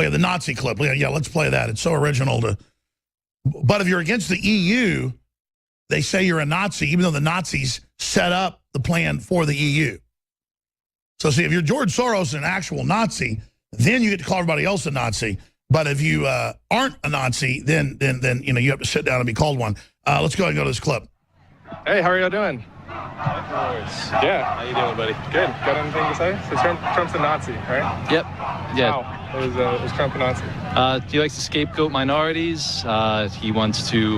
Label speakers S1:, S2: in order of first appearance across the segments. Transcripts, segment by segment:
S1: Oh, yeah, the Nazi clip. Yeah, let's play that. It's so original. But if you're against the EU, they say you're a Nazi, even though the Nazis set up the plan for the EU. So see, if you're George Soros and an actual Nazi, then you get to call everybody else a Nazi. But if you aren't a Nazi, then you know you have to sit down and be called one. Let's go ahead and go to this clip.
S2: Hey, how are y'all doing? Yeah.
S3: How you doing, buddy?
S2: Good. Got anything to say? So Trump's a Nazi, right?
S3: Yep. Yeah.
S2: How is Trump a Nazi?
S3: He likes to scapegoat minorities. He wants to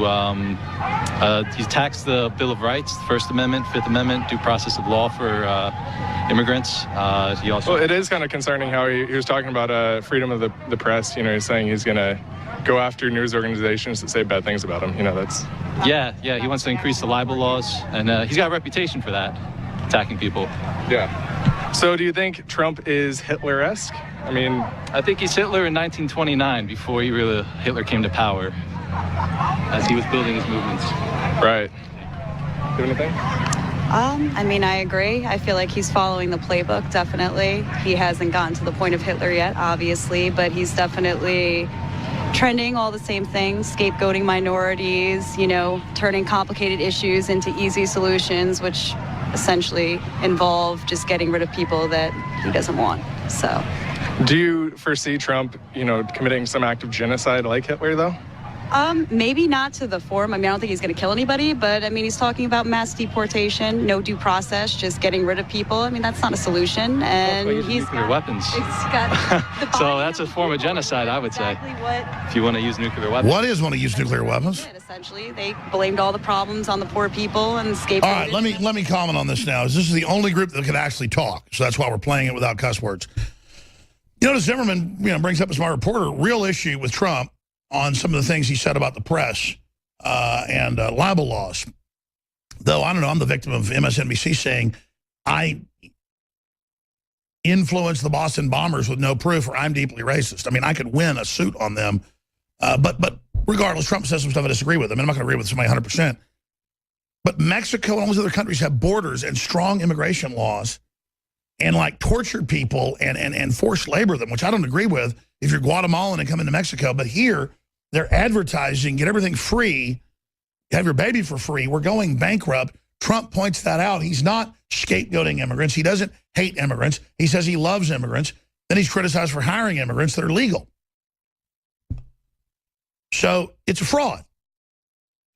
S3: he attacks the Bill of Rights, the First Amendment, Fifth Amendment, due process of law for immigrants. He also.
S2: Well, it is kind of concerning how he was talking about freedom of the press. You know, he's saying he's going to go after news organizations that say bad things about him. You know, that's.
S3: Yeah. He wants to increase the libel laws, and he's got a reputation for that, attacking people.
S2: Yeah. So, do you think Trump is Hitler-esque? I mean,
S3: I think he's Hitler in 1929, before Hitler came to power, as he was building his movements.
S2: Right. Do anything?
S4: I mean, I agree. I feel like he's following the playbook, definitely. He hasn't gotten to the point of Hitler yet, obviously, but he's definitely trending all the same things, scapegoating minorities, you know, turning complicated issues into easy solutions, which essentially involve just getting rid of people that he doesn't want. So,
S2: do you foresee Trump, you know, committing some act of genocide like Hitler, though?
S4: Maybe not to the form. I mean, I don't think he's going to kill anybody, but I mean, he's talking about mass deportation, no due process, just getting rid of people. I mean, that's not a solution. And he's
S3: nuclear weapons. So that's a form of genocide, I would say. If you want to use nuclear weapons.
S1: What is want to use nuclear weapons?
S4: Essentially, they blamed all the problems on the poor people and scapegoated.
S1: All right, let me comment on this now. This is the only group that can actually talk, so that's why we're playing it without cuss words. You know, Zimmerman, brings up as my reporter, real issue with Trump on some of the things he said about the press and libel laws. Though, I don't know, I'm the victim of MSNBC saying I influenced the Boston Bombers with no proof, or I'm deeply racist. I mean, I could win a suit on them. But regardless, Trump says some stuff I disagree with. I mean, I'm not going to agree with somebody 100%. But Mexico and all these other countries have borders and strong immigration laws and, like, torture people and forced labor them, which I don't agree with if you're Guatemalan and come into Mexico. But here, they're advertising, get everything free, have your baby for free. We're going bankrupt. Trump points that out. He's not scapegoating immigrants. He doesn't hate immigrants. He says he loves immigrants. Then he's criticized for hiring immigrants that are legal. So it's a fraud.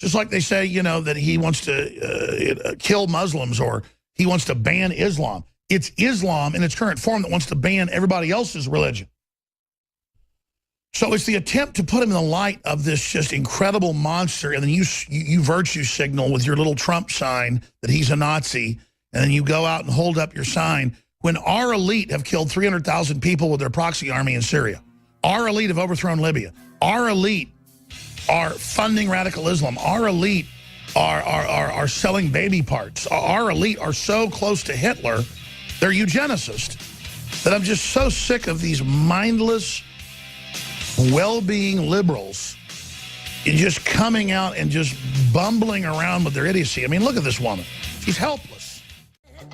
S1: Just like they say, you know, that he wants to kill Muslims or he wants to ban Islam. It's Islam in its current form that wants to ban everybody else's religion. So it's the attempt to put him in the light of this just incredible monster, and then you virtue signal with your little Trump sign that he's a Nazi, and then you go out and hold up your sign when our elite have killed 300,000 people with their proxy army in Syria. Our elite have overthrown Libya. Our elite are funding radical Islam. Our elite are selling baby parts. Our elite are so close to Hitler, they're eugenicists, that I'm just so sick of these mindless, well-being liberals just coming out and just bumbling around with their idiocy. I mean, look at this woman. She's helpless.